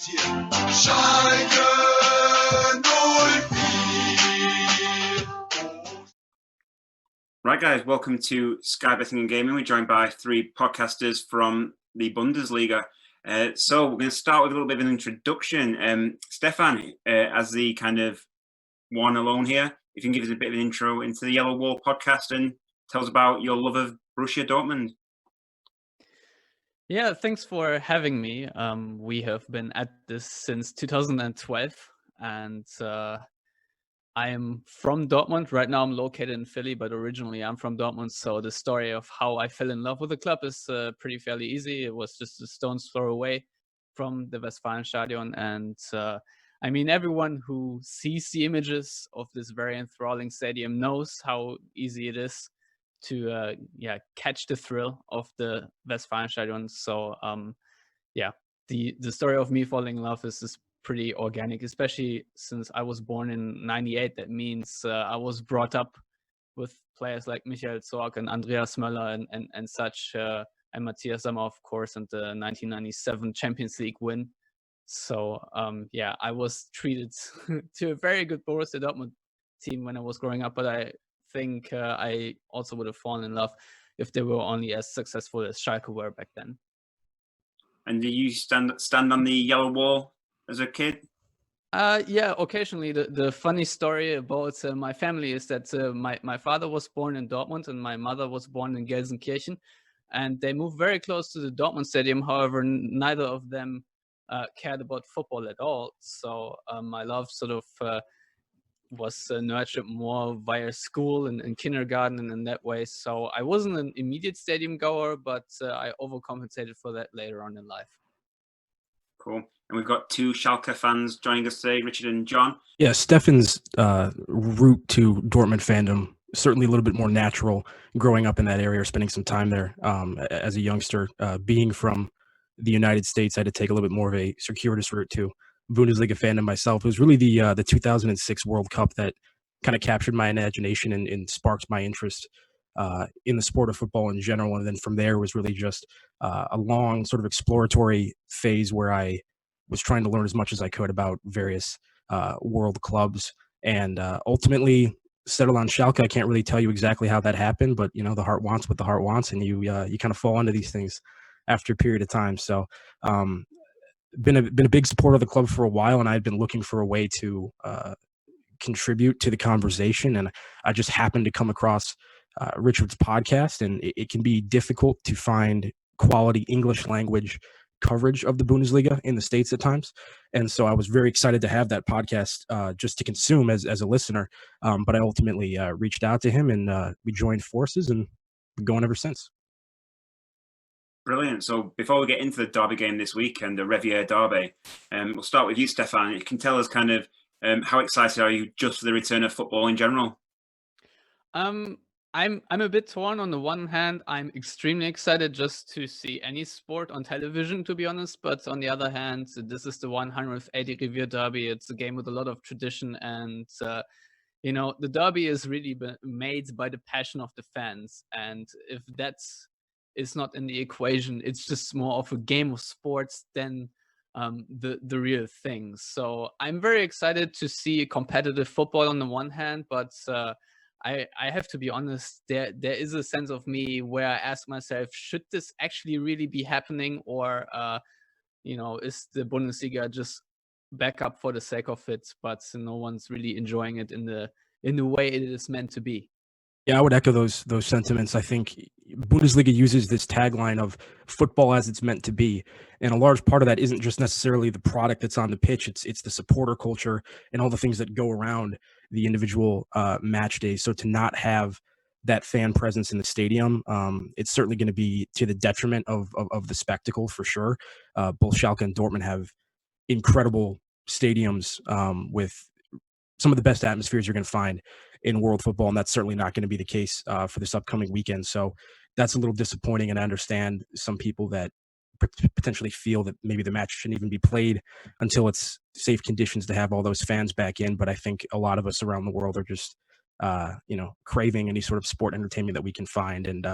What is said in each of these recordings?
Schalke 04. Right, guys, welcome to Sky Betting and Gaming. We're joined by three podcasters from the Bundesliga. So we're going to start with a little bit of an introduction. Stefan, as the kind of one alone here, if you can give us a bit of an intro into the Yellow Wall podcast and tell us about your love of Borussia Dortmund. Yeah, thanks for having me. We have been at this since 2012, and I am from Dortmund. Right now I'm located in Philly, but originally I'm from Dortmund. So the story of how I fell in love with the club is pretty fairly easy. It was just a stone's throw away from the Westfalenstadion. And I mean, everyone who sees the images of this very enthralling stadium knows how easy it is to catch the thrill of the Westfalenstadion. So the story of me falling in love is pretty organic, especially since I was born in 98. That means I was brought up with players like Michael Zorc and Andreas Möller and such, and Matthias Sammer, of course, and the 1997 Champions League win. So I was treated to a very good Borussia Dortmund team when I was growing up, but I think I also would have fallen in love if they were only as successful as Schalke were back then. And do you stand on the Yellow Wall as a kid? Yeah, occasionally. The funny story about my family is that my father was born in Dortmund and my mother was born in Gelsenkirchen, and they moved very close to the Dortmund stadium. However, neither of them cared about football at all. So my love sort of was nurtured more via school and kindergarten and in that way. So I wasn't an immediate stadium goer, but I overcompensated for that later on in life. Cool. And we've got two Schalke fans joining us today, Richard and John. Yeah, Stefan's route to Dortmund fandom, certainly a little bit more natural growing up in that area or spending some time there as a youngster. Being from the United States, I had to take a little bit more of a circuitous route to Bundesliga fandom myself. It was really the 2006 World Cup that kind of captured my imagination and sparked my interest in the sport of football in general. And then from there was really just a long sort of exploratory phase where I was trying to learn as much as I could about various world clubs, and ultimately settled on Schalke. I can't really tell you exactly how that happened, but you know, the heart wants what the heart wants, and you kind of fall into these things after a period of time. So been a big supporter of the club for a while, and I'd been looking for a way to contribute to the conversation, and I just happened to come across Richard's podcast, and it can be difficult to find quality English language coverage of the Bundesliga in the States at times. And so I was very excited to have that podcast just to consume as a listener. But I ultimately reached out to him, and we joined forces and been going ever since. Brilliant. So before we get into the derby game this week and the Revierderby, we'll start with you, Stefan. You can tell us kind of how excited are you just for the return of football in general? I'm a bit torn. On the one hand, I'm extremely excited just to see any sport on television, to be honest. But on the other hand, this is the 180 Revierderby. It's a game with a lot of tradition, and the derby is really made by the passion of the fans. And if that's is not in the equation, it's just more of a game of sports than the real thing. So I'm very excited to see competitive football on the one hand, but I have to be honest, there is a sense of me where I ask myself, should this actually really be happening, or is the Bundesliga just back up for the sake of it, but no one's really enjoying it in the way it is meant to be? Yeah, I would echo those sentiments. I think Bundesliga uses this tagline of football as it's meant to be, and a large part of that isn't just necessarily the product that's on the pitch. It's the supporter culture and all the things that go around the individual match days. So to not have that fan presence in the stadium, it's certainly going to be to the detriment of the spectacle for sure. Both Schalke and Dortmund have incredible stadiums with some of the best atmospheres you're going to find in world football, and that's certainly not going to be the case for this upcoming weekend. So that's a little disappointing, and I understand some people that potentially feel that maybe the match shouldn't even be played until it's safe conditions to have all those fans back in. But I think a lot of us around the world are just craving any sort of sport entertainment that we can find, and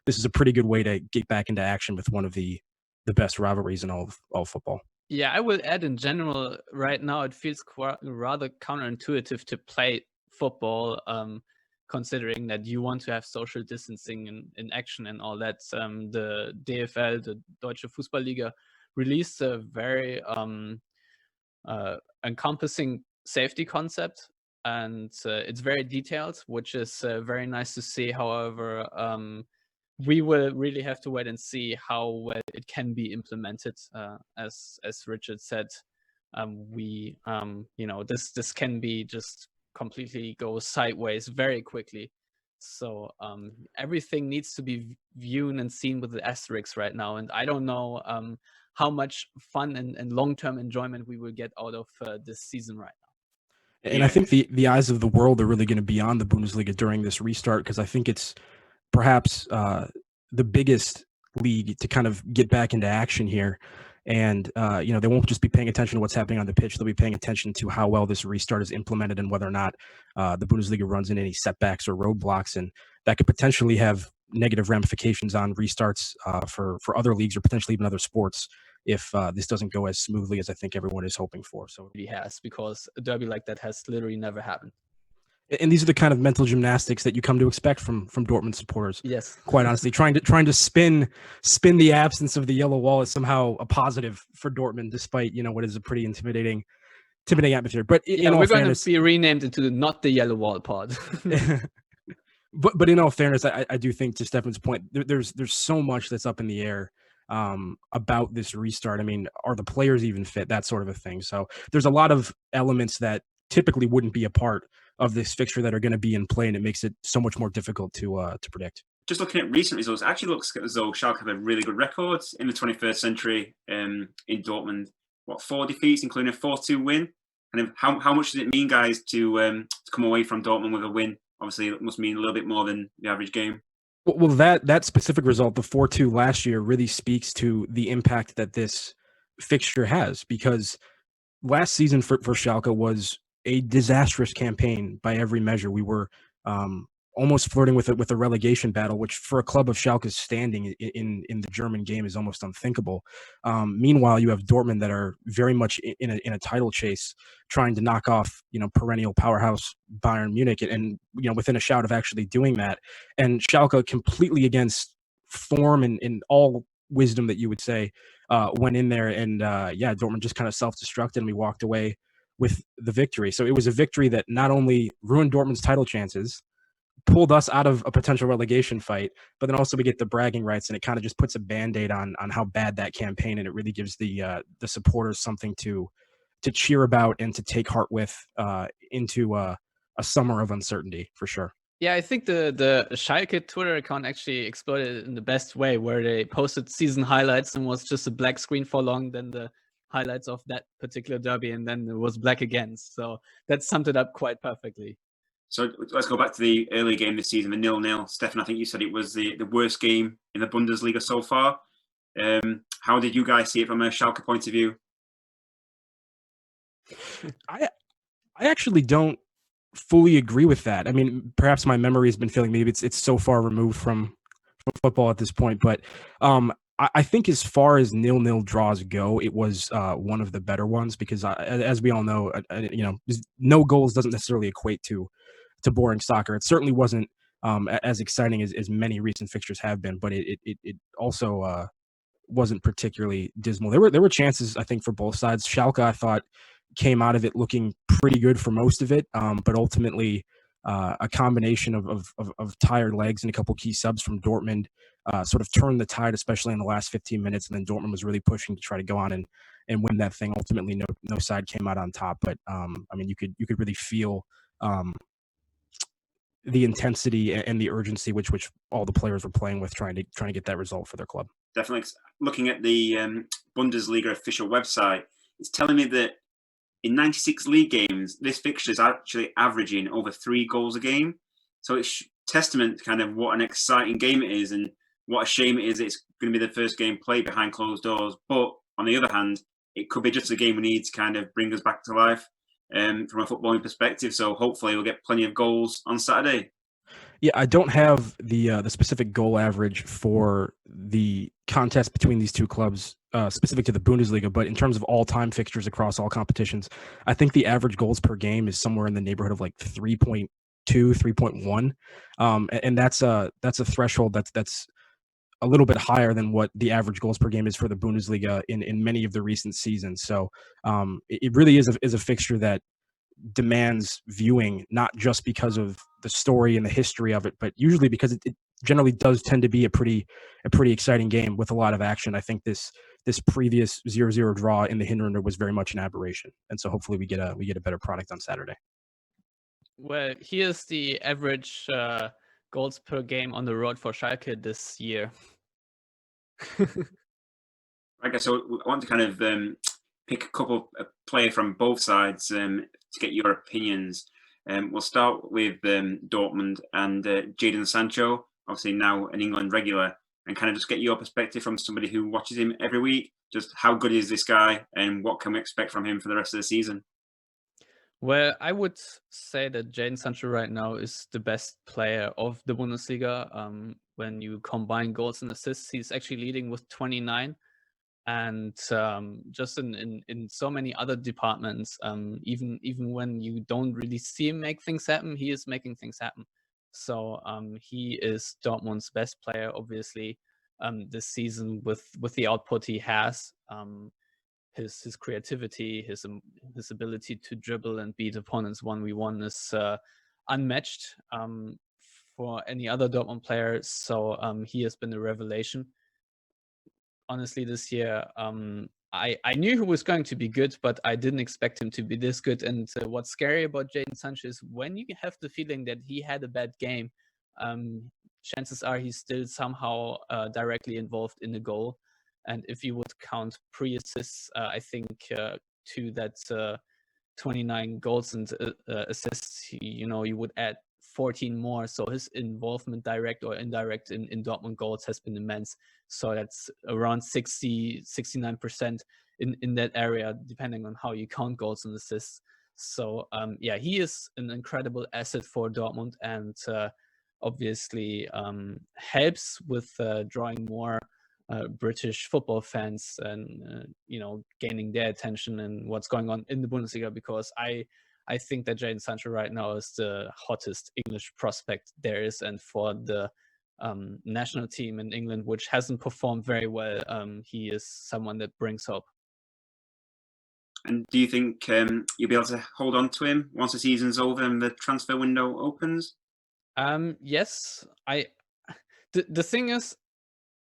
this is a pretty good way to get back into action with one of the best rivalries in all football. Yeah, I will add in general, right now it feels rather counterintuitive to play football, considering that you want to have social distancing in action and all that. The DFL, the Deutsche Fußballliga, released a very encompassing safety concept, and it's very detailed, which is very nice to see. However, we will really have to wait and see how well it can be implemented. As Richard said, this can be just completely go sideways very quickly. So everything needs to be viewed and seen with the asterisks right now, and I don't know how much fun and long-term enjoyment we will get out of this season right now. And I think the eyes of the world are really going to be on the Bundesliga during this restart, because I think it's perhaps the biggest league to kind of get back into action here. And, they won't just be paying attention to what's happening on the pitch. They'll be paying attention to how well this restart is implemented and whether or not the Bundesliga runs into any setbacks or roadblocks. And that could potentially have negative ramifications on restarts for other leagues or potentially even other sports if this doesn't go as smoothly as I think everyone is hoping for. So It has, because a derby like that has literally never happened. And these are the kind of mental gymnastics that you come to expect from Dortmund supporters. Yes, quite honestly, trying to spin the absence of the yellow wall is somehow a positive for Dortmund, despite what is a pretty intimidating atmosphere. But in all we're fairness, going to be renamed into not the yellow wall pod. but in all fairness, I do think, to Stefan's point, there's so much that's up in the air about this restart. I mean, are the players even fit? That sort of a thing. So there's a lot of elements that typically wouldn't be a part of this fixture that are going to be in play, and it makes it so much more difficult to predict. Just looking at recent results, it actually looks as though Schalke have a really good record in the 21st century in Dortmund. 4 defeats, including a 4-2 win? And how much does it mean, guys, to come away from Dortmund with a win? Obviously, it must mean a little bit more than the average game. Well, that specific result, the 4-2 last year, really speaks to the impact that this fixture has, because last season for Schalke was a disastrous campaign by every measure. We were almost flirting with a relegation battle, which for a club of Schalke's standing in the German game is almost unthinkable. Meanwhile, you have Dortmund that are very much in a title chase, trying to knock off perennial powerhouse Bayern Munich, and within a shout of actually doing that. And Schalke, completely against form and in all wisdom that you would say, went in there and Dortmund just kind of self-destructed, and we walked away with the victory. So it was a victory that not only ruined Dortmund's title chances, pulled us out of a potential relegation fight, but then also we get the bragging rights, and it kind of just puts a Band-Aid on how bad that campaign, and it really gives the supporters something to cheer about and to take heart with into a summer of uncertainty, for sure. Yeah, I think the Schalke Twitter account actually exploded in the best way, where they posted season highlights and was just a black screen for long, then the highlights of that particular derby, and then it was black again. So that summed it up quite perfectly. So let's go back to the early game this season, the 0-0. Stefan, I think you said it was the worst game in the Bundesliga so far. How did you guys see it from a Schalke point of view? I actually don't fully agree with that. I mean, perhaps my memory has been failing. Maybe it's so far removed from football at this point, but I think as far as 0-0 draws go, it was one of the better ones, because as we all know, no goals doesn't necessarily equate to boring soccer. It certainly wasn't as exciting as many recent fixtures have been, but it also wasn't particularly dismal. There were chances, I think, for both sides. Schalke, I thought, came out of it looking pretty good for most of it, but ultimately a combination of tired legs and a couple key subs from Dortmund sort of turned the tide, especially in the last 15 minutes. And then Dortmund was really pushing to try to go on and win that thing. Ultimately, no side came out on top, but I mean, you could really feel the intensity and the urgency which all the players were playing with, trying to get that result for their club. Definitely. Looking at the Bundesliga official website, it's telling me that in 96 league games, this fixture is actually averaging over 3 goals a game. So it's testament to kind of what an exciting game it is, and what a shame it is it's going to be the first game played behind closed doors. But on the other hand, it could be just a game we need to kind of bring us back to life from a footballing perspective. So hopefully we'll get plenty of goals on Saturday. Yeah, I don't have the specific goal average for the contest between these two clubs specific to the Bundesliga, but in terms of all-time fixtures across all competitions, I think the average goals per game is somewhere in the neighborhood of like 3.2, 3.1, and that's a threshold that's a little bit higher than what the average goals per game is for the Bundesliga in many of the recent seasons. So it really is a fixture that demands viewing, not just because of the story and the history of it, but usually because it generally does tend to be a pretty exciting game with a lot of action. I think this previous 0-0 draw in the Hinrunde was very much an aberration, and so hopefully we get a better product on Saturday. Well, here's the average goals per game on the road for Schalke this year. I guess so. I want to kind of pick a couple of play from both sides to get your opinions. We'll start with Dortmund and Jadon Sancho, obviously now an England regular, and kind of just get your perspective from somebody who watches him every week. Just how good is this guy, and what can we expect from him for the rest of the season? Well, I would say that Jadon Sancho right now is the best player of the Bundesliga. When you combine goals and assists, he's actually leading with 29. And just in so many other departments, even when you don't really see him make things happen, he is making things happen. So he is Dortmund's best player, obviously, this season with the output he has. His creativity, his ability to dribble and beat opponents 1v1 is unmatched for any other Dortmund player. So he has been a revelation. Honestly, this year, I knew he was going to be good, but I didn't expect him to be this good. And what's scary about Jadon Sancho is when you have the feeling that he had a bad game, chances are he's still somehow directly involved in the goal. And if you would count pre-assists, I think to that 29 goals and assists, you would add 14 more. So his involvement, direct or indirect, in Dortmund goals has been immense. So that's around 69% in that area, depending on how you count goals and assists. So yeah, he is an incredible asset for Dortmund, and obviously helps with drawing more British football fans and gaining their attention and what's going on in the Bundesliga, because I think that Jadon Sancho right now is the hottest English prospect there is, and for the national team in England, which hasn't performed very well, he is someone that brings hope. And do you think you'll be able to hold on to him once the season's over and the transfer window opens? Yes, the thing is,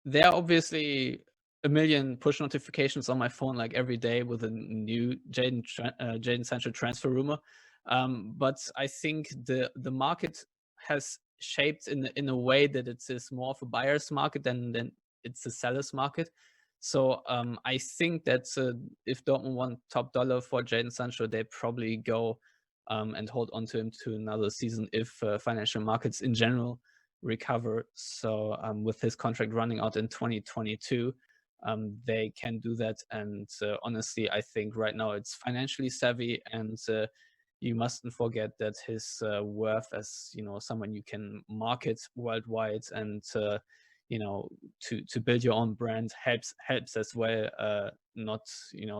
there are obviously a million push notifications on my phone like every day with a new Jadon Sancho transfer rumor. But I think the market has shaped in a way that it is more of a buyer's market than it's a seller's market. So I think that if Dortmund want top dollar for Jadon Sancho, they probably go and hold on to him to another season if financial markets in general recover. So with his contract running out in 2022, they can do that. And honestly, I think right now it's financially savvy, and you mustn't forget that his worth as someone you can market worldwide and to build your own brand helps as well, not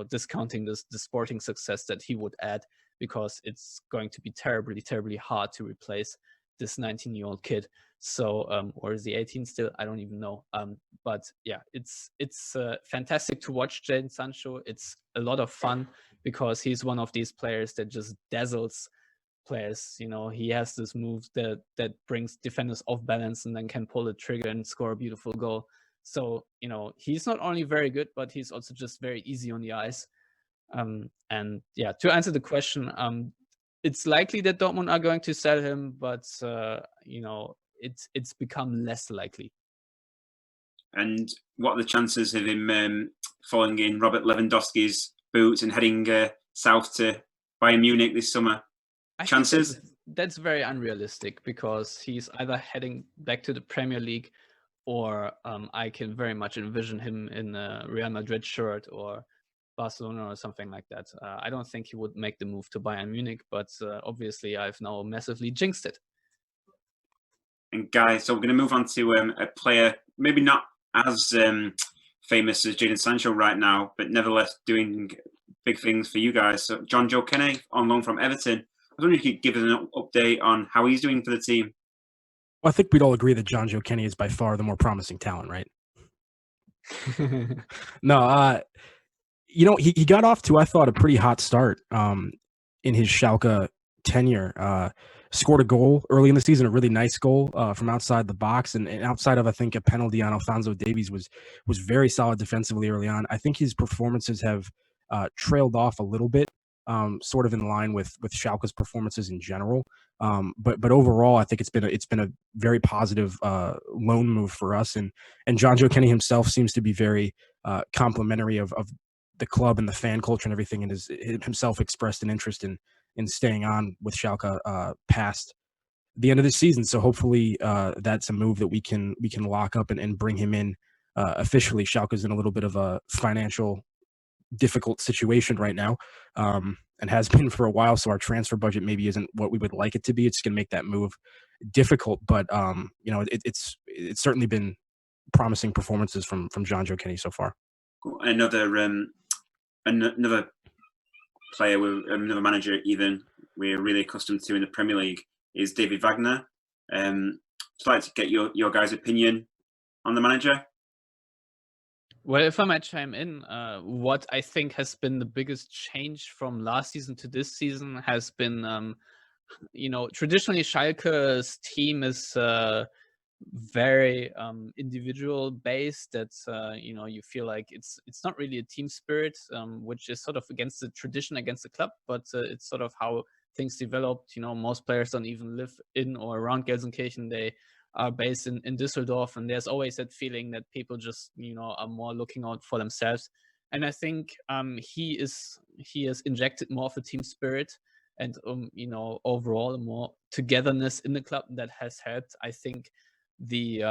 discounting the sporting success that he would add, because it's going to be terribly hard to replace this 19-year-old kid. So or is he 18 still? I don't even know. But yeah, it's fantastic to watch Jadon Sancho. It's a lot of fun because he's one of these players that just dazzles players. He has this move that brings defenders off balance and then can pull the trigger and score a beautiful goal. So he's not only very good, but he's also just very easy on the ice. And yeah, to answer the question, it's likely that Dortmund are going to sell him, but it's become less likely. And what are the chances of him following in Robert Lewandowski's boots and heading south to Bayern Munich this summer? Chances? That's very unrealistic, because he's either heading back to the Premier League, or I can very much envision him in a Real Madrid shirt or Barcelona or something like that. I don't think he would make the move to Bayern Munich, but obviously I've now massively jinxed it. And guys, so we're going to move on to a player maybe not as famous as Jadon Sancho right now, but nevertheless doing big things for you guys. So John Joe Kenny on loan from Everton. I was wondering if you could give us an update on how he's doing for the team. Well, I think we'd all agree that John Joe Kenny is by far the more promising talent, right? No, he got off to, I thought, a pretty hot start in his Schalke tenure. Scored a goal early in the season, a really nice goal from outside the box, and outside of, I think, a penalty on Alphonso Davies was very solid defensively early on. I think his performances have trailed off a little bit, sort of in line with Schalke's performances in general. But overall, I think it's been a very positive loan move for us, and John Joe Kenny himself seems to be very complimentary of the club and the fan culture and everything, and has himself expressed an interest in staying on with Schalke past the end of the season. So hopefully that's a move that we can lock up and bring him in officially. Schalke's in a little bit of a financial difficult situation right now, and has been for a while. So our transfer budget maybe isn't what we would like it to be. It's going to make that move difficult, but it's certainly been promising performances from John Joe Kenny so far. Another player, another manager even we're really accustomed to in the Premier League is David Wagner. Just like to get your guys' opinion on the manager. Well, if I might chime in, what I think has been the biggest change from last season to this season has been, traditionally Schalke's team is very individual based. That's you feel like it's not really a team spirit, which is sort of against the tradition, against the club, but it's sort of how things developed. Most players don't even live in or around Gelsenkirchen. They are based in Düsseldorf, and there's always that feeling that people just are more looking out for themselves. And I think he has injected more of a team spirit and overall more togetherness in the club that has helped. I think the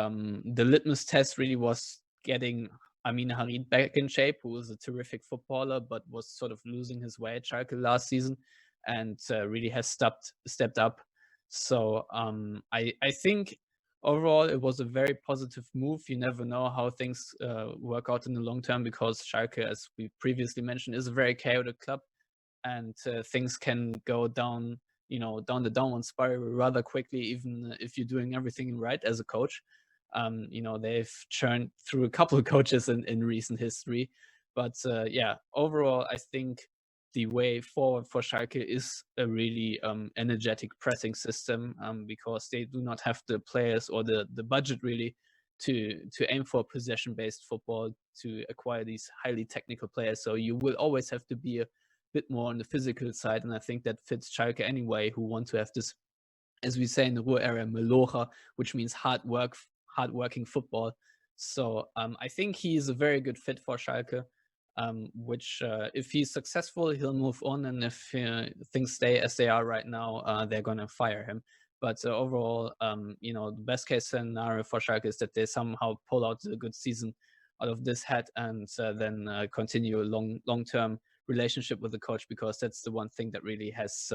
litmus test really was getting Amin Harid back in shape, who was a terrific footballer but was sort of losing his way at Schalke last season, and really has stepped up. So I think overall it was a very positive move. You never know how things work out in the long term, because Schalke, as we previously mentioned, is a very chaotic club, and things can go down the downward spiral rather quickly, even if you're doing everything right as a coach. They've churned through a couple of coaches in recent history, but overall I think the way forward for Schalke is a really energetic pressing system, because they do not have the players or the budget really to aim for possession-based football, to acquire these highly technical players. So you will always have to be a bit more on the physical side, and I think that fits Schalke anyway, who want to have this, as we say in the Ruhr area, Melocha, which means hard-working football. So I think he is a very good fit for Schalke, which if he's successful, he'll move on, and if things stay as they are right now, they're going to fire him. But overall, the best case scenario for Schalke is that they somehow pull out a good season out of this hat, and then continue a long-term relationship with the coach, because that's the one thing that really has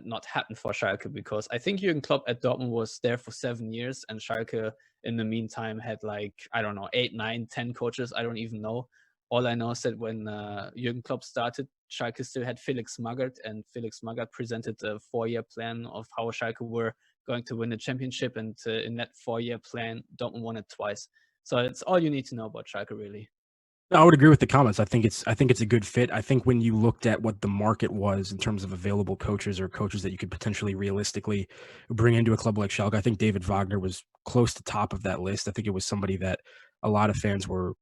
not happened for Schalke. Because I think Jürgen Klopp at Dortmund was there for 7 years, and Schalke in the meantime had 8, 9, 10 coaches. I don't even know. All I know is that when Jürgen Klopp started, Schalke still had Felix Magath, and Felix Magath presented a 4-year plan of how Schalke were going to win the championship, and in that 4-year plan, Dortmund won it twice. So it's all you need to know about Schalke, really. I would agree with the comments. I think it's a good fit. I think when you looked at what the market was in terms of available coaches or coaches that you could potentially realistically bring into a club like Schalke, I think David Wagner was close to top of that list. I think it was somebody that a lot of fans were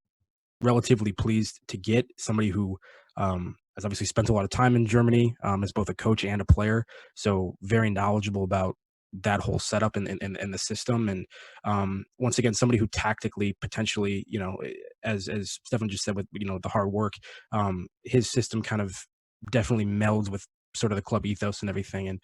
relatively pleased to get, somebody who has obviously spent a lot of time in Germany as both a coach and a player, so very knowledgeable about that whole setup and the system. And once again, somebody who tactically potentially, as Stefan just said, with the hard work, his system kind of definitely melds with sort of the club ethos and everything. And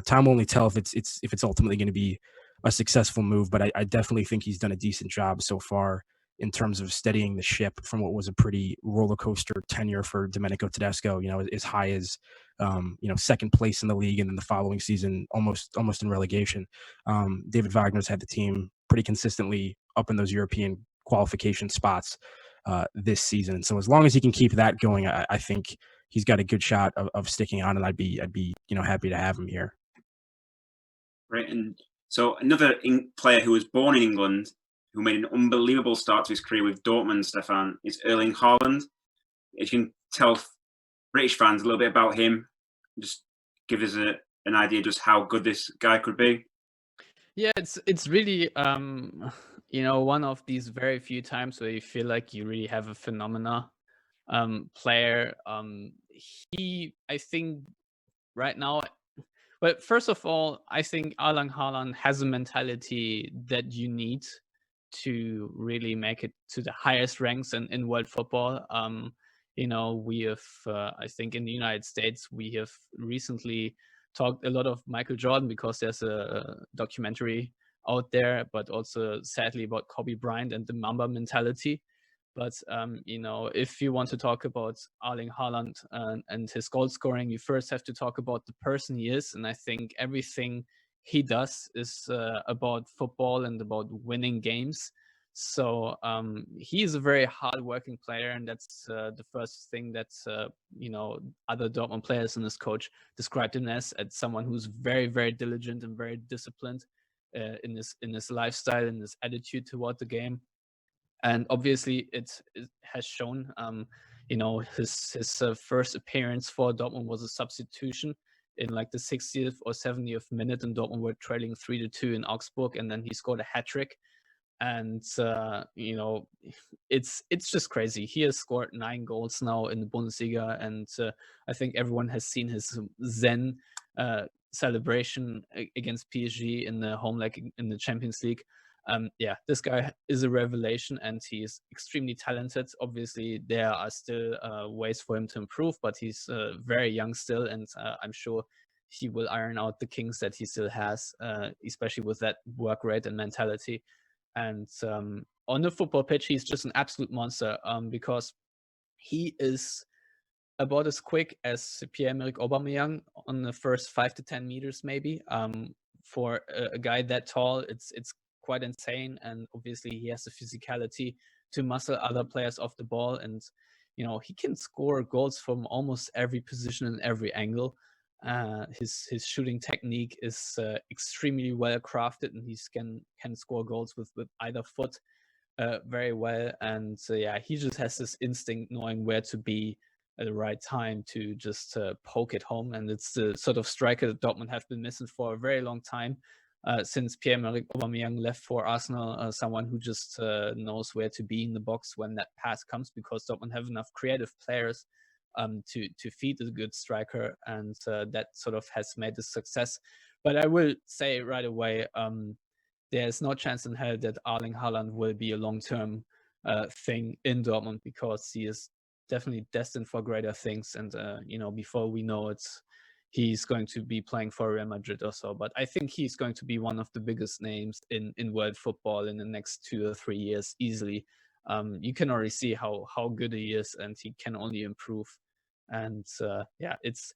time will only tell if it's ultimately going to be a successful move. But I definitely think he's done a decent job so far in terms of steadying the ship from what was a pretty roller coaster tenure for Domenico Tedesco, as high as, second place in the league, and then the following season, almost in relegation. David Wagner's had the team pretty consistently up in those European qualification spots this season. So as long as he can keep that going, I think he's got a good shot of sticking on, and I'd be happy to have him here. Right, and so another player who was born in England, who made an unbelievable start to his career with Dortmund, Stefan, is Erling Haaland. If you can tell British fans a little bit about him, just give us an idea just how good this guy could be. Yeah, it's really one of these very few times where you feel like you really have a phenomena player. I think right now, well, first of all, I think Erling Haaland has a mentality that you need to really make it to the highest ranks in world football. We have, I think in the United States, we have recently talked a lot of Michael Jordan because there's a documentary out there, but also sadly about Kobe Bryant and the Mamba mentality. But if you want to talk about Erling Haaland and his goal scoring, you first have to talk about the person he is. And I think everything he does is about football and about winning games. So he is a very hardworking player, and that's the first thing that other Dortmund players and his coach described him as someone who's very, very diligent and very disciplined in his lifestyle and his attitude toward the game. And obviously, it has shown. His first appearance for Dortmund was a substitution in like the 60th or 70th minute, and Dortmund were trailing 3-2 in Augsburg, and then he scored a hat trick. And it's just crazy. He has scored 9 goals now in the Bundesliga, and I think everyone has seen his Zen celebration against PSG in the home leg in the Champions League. This guy is a revelation, and he's extremely talented. Obviously, there are still ways for him to improve, but he's very young still, and I'm sure he will iron out the kinks that he still has, especially with that work rate and mentality. And on the football pitch, he's just an absolute monster because he is about as quick as Pierre-Emerick Aubameyang on the first 5 to 10 meters, maybe. For a guy that tall, it's quite insane. And obviously, he has the physicality to muscle other players off the ball. And, he can score goals from almost every position and every angle. His shooting technique is extremely well crafted, and he can score goals with either foot very well. And he just has this instinct knowing where to be at the right time to just poke it home. And it's the sort of striker that Dortmund have been missing for a very long time, since Pierre-Emerick Aubameyang left for Arsenal. Someone who just knows where to be in the box when that pass comes, because Dortmund have enough creative players to feed a good striker, and that sort of has made a success. But I will say right away, there's no chance in hell that Erling Haaland will be a long-term thing in Dortmund, because he is definitely destined for greater things. And before we know it, he's going to be playing for Real Madrid or so. But I think he's going to be one of the biggest names in world football in the next 2 or 3 years easily. You can already see how good he is, and he can only improve. And it's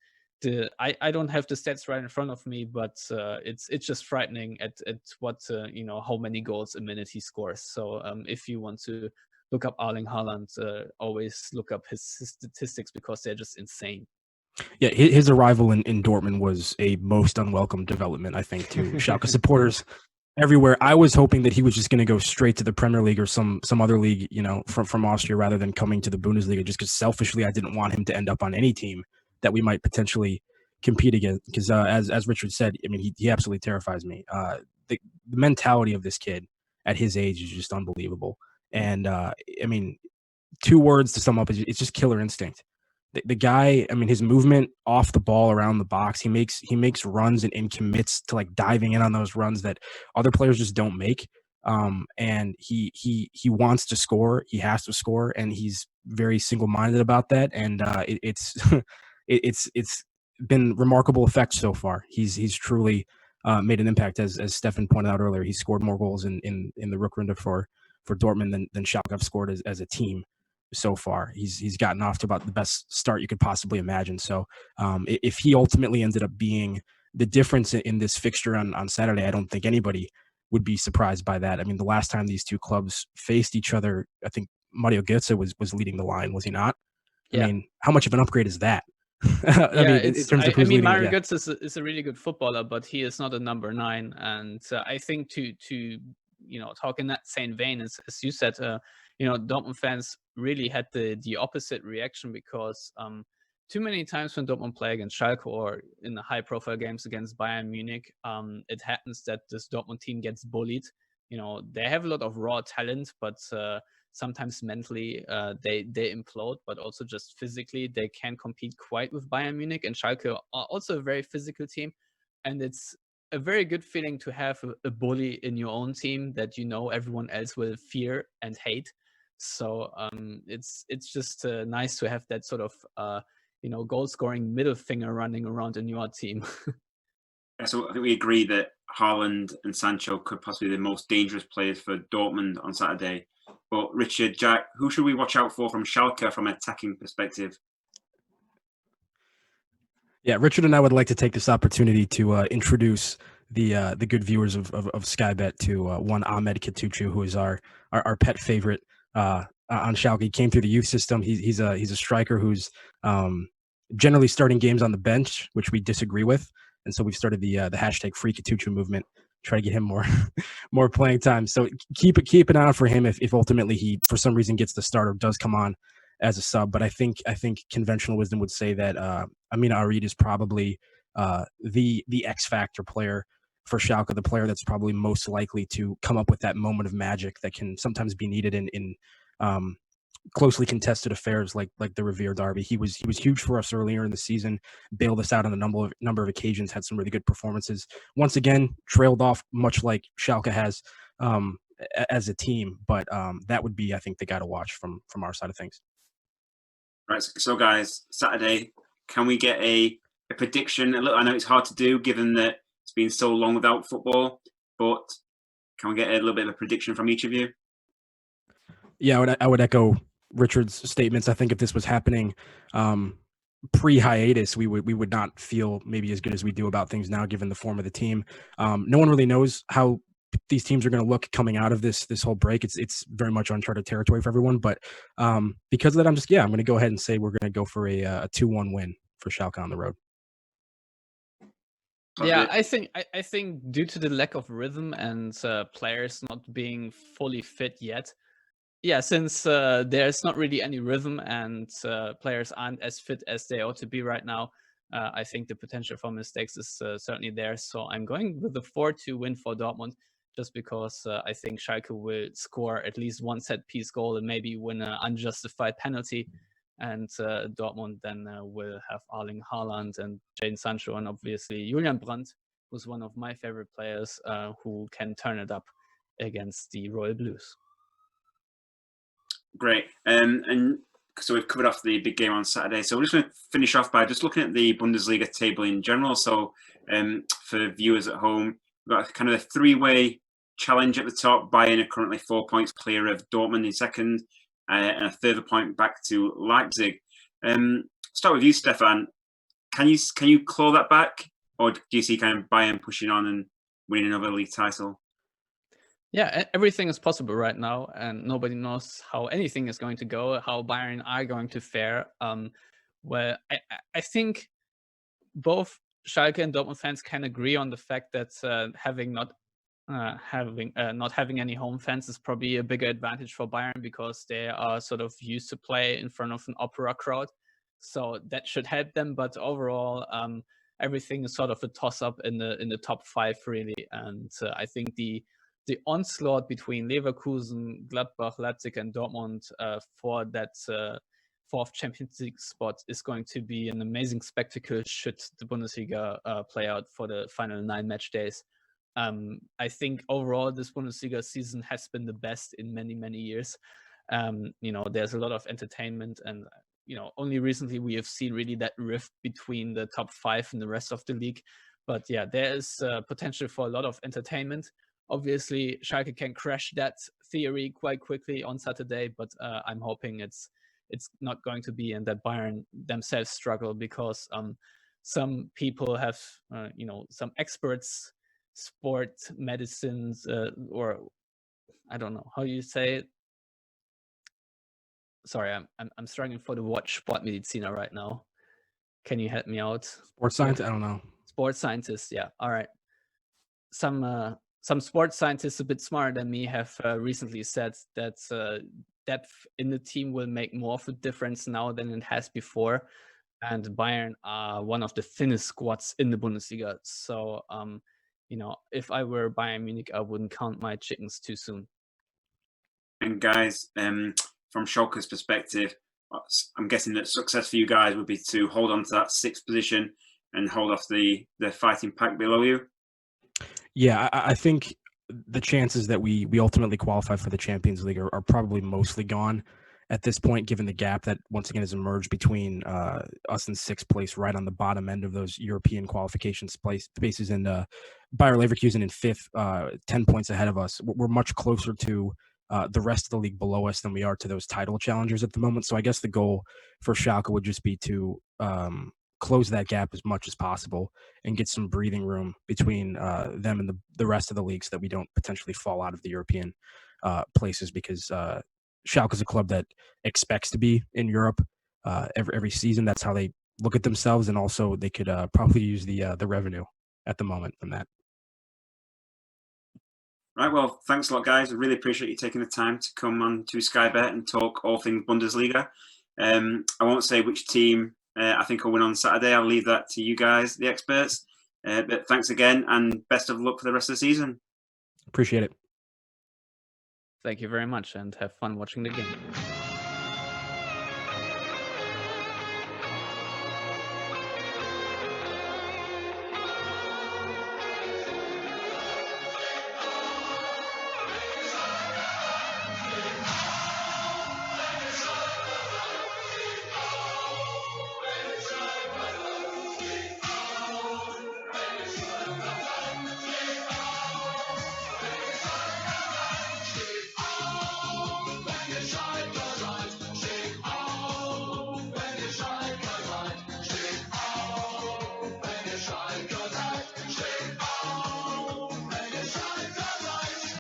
I don't have the stats right in front of me, but it's just frightening at what how many goals a minute he scores. So if you want to look up Erling Haaland, always look up his statistics, because they're just insane. Yeah, his arrival in Dortmund was a most unwelcome development, I think, to Schalke supporters everywhere. I was hoping that he was just going to go straight to the Premier League or some other league, from Austria, rather than coming to the Bundesliga, just because selfishly I didn't want him to end up on any team that we might potentially compete against. Because as Richard said, I mean, he absolutely terrifies me. The mentality of this kid at his age is just unbelievable. And I mean, 2 words to sum up: it's just killer instinct. The guy, I mean, his movement off the ball around the box, he makes runs and commits to like diving in on those runs that other players just don't make. And he wants to score, he has to score, and he's very single-minded about that. And it's been remarkable effect so far. He's truly made an impact, as Stefan pointed out earlier. He scored more goals in the Rückrunde for Dortmund than Schalke have scored as a team so far. He's gotten off to about the best start you could possibly imagine. So if he ultimately ended up being the difference in this fixture on Saturday, I don't think anybody would be surprised by that. I mean, the last time these two clubs faced each other, I think Mario Götze was leading the line, was he not? I Yeah. mean, how much of an upgrade is that? I Yeah, mean, in terms of who's leading, Mario yeah. Götze is a really good footballer, but he is not a number 9. And I think to talk in that same vein, as you said, Dortmund fans really had the opposite reaction because too many times when Dortmund play against Schalke or in the high-profile games against Bayern Munich, it happens that this Dortmund team gets bullied. They have a lot of raw talent, but sometimes mentally they implode, but also just physically they can't compete quite with Bayern Munich. And Schalke are also a very physical team, and it's a very good feeling to have a bully in your own team that everyone else will fear and hate. So it's just nice to have that sort of goal scoring middle finger running around in your team. So I think we agree that Haaland and Sancho could possibly be the most dangerous players for Dortmund on Saturday. But Richard, Jack, who should we watch out for from Schalke from an attacking perspective? Yeah, Richard and I would like to take this opportunity to introduce the good viewers of Sky Bet to one Ahmed Katucu, who is our pet favorite on Schalke. He came through the youth system. He's a striker who's generally starting games on the bench, which we disagree with, and so we've started the hashtag Free Katucu movement, try to get him more playing time. So keep an eye out for him if ultimately he for some reason gets the start or does come on as a sub. But I think conventional wisdom would say that Amina Arid is probably the X factor player for Schalke, the player that's probably most likely to come up with that moment of magic that can sometimes be needed in closely contested affairs like the Revierderby. He was huge for us earlier in the season, bailed us out on a number of occasions, had some really good performances. Once again, trailed off much like Schalke has as a team, but that would be, I think, the guy to watch from our side of things. Right, so guys, Saturday, can we get a prediction? I know it's hard to do given that it's been so long without football, but can we get a little bit of a prediction from each of you? Yeah, I would echo Richard's statements. I think if this was happening pre-hiatus, we would not feel maybe as good as we do about things now, given the form of the team. No one really knows how these teams are going to look coming out of this whole break. It's very much uncharted territory for everyone. But because of that, I'm going to go ahead and say we're going to go for a 2-1 win for Schalke on the road. Yeah, I think due to the lack of rhythm and players not being fully fit yet, since there's not really any rhythm and players aren't as fit as they ought to be right now, I think the potential for mistakes is certainly there. So I'm going with the 4-2 win for Dortmund, just because I think Schalke will score at least one set-piece goal and maybe win an unjustified penalty. And Dortmund then will have Erling Haaland and Jadon Sancho and obviously Julian Brandt, who's one of my favorite players, who can turn it up against the Royal Blues. Great. And so we've covered off the big game on Saturday. So we're just going to finish off by just looking at the Bundesliga table in general. So for viewers at home, we've got kind of a three-way challenge at the top. Bayern are currently 4 points clear of Dortmund in second, and a further point back to Leipzig. Start with you, Stefan. Can you claw that back, or do you see kind of Bayern pushing on and winning another league title? Yeah, everything is possible right now, and nobody knows how anything is going to go, how Bayern are going to fare. Well, I think both Schalke and Dortmund fans can agree on the fact that not having any home fans is probably a bigger advantage for Bayern, because they are sort of used to play in front of an opera crowd. So that should help them. But overall, everything is sort of a toss-up in the top 5, really. And I think the onslaught between Leverkusen, Gladbach, Leipzig, and Dortmund for that fourth Champions League spot is going to be an amazing spectacle should the Bundesliga play out for the final 9 match days. I think overall this Bundesliga season has been the best in many, many years. There's a lot of entertainment, and only recently we have seen really that rift between the top 5 and the rest of the league. But yeah, there is potential for a lot of entertainment. Obviously, Schalke can crash that theory quite quickly on Saturday, but I'm hoping it's not going to be, and that Bayern themselves struggle, because some people have, some experts sport medicines, or I don't know how you say it. Sorry, I'm struggling for the word Sportmediziner right now. Can you help me out? Sports science? I don't know. Sports scientists, yeah. All right. Some sports scientists a bit smarter than me have recently said that depth in the team will make more of a difference now than it has before. And Bayern are one of the thinnest squads in the Bundesliga. So, if I were Bayern Munich, I wouldn't count my chickens too soon. And guys, from Schalke's perspective, I'm guessing that success for you guys would be to hold on to that 6th position and hold off the fighting pack below you. Yeah, I think the chances that we ultimately qualify for the Champions League are probably mostly gone at this point, given the gap that once again has emerged between us in 6th place, right on the bottom end of those European qualification spaces, and Bayer Leverkusen in 5th, 10 points ahead of us. We're much closer to the rest of the league below us than we are to those title challengers at the moment. So I guess the goal for Schalke would just be to close that gap as much as possible and get some breathing room between them and the rest of the league so that we don't potentially fall out of the European places, because Schalke is a club that expects to be in Europe every season. That's how they look at themselves, and also they could probably use the revenue at the moment from that. Right, well, thanks a lot, guys. I really appreciate you taking the time to come on to Sky Bet and talk all things Bundesliga. I won't say which team I think will win on Saturday. I'll leave that to you guys, the experts. But thanks again, and best of luck for the rest of the season. Appreciate it. Thank you very much, and have fun watching the game.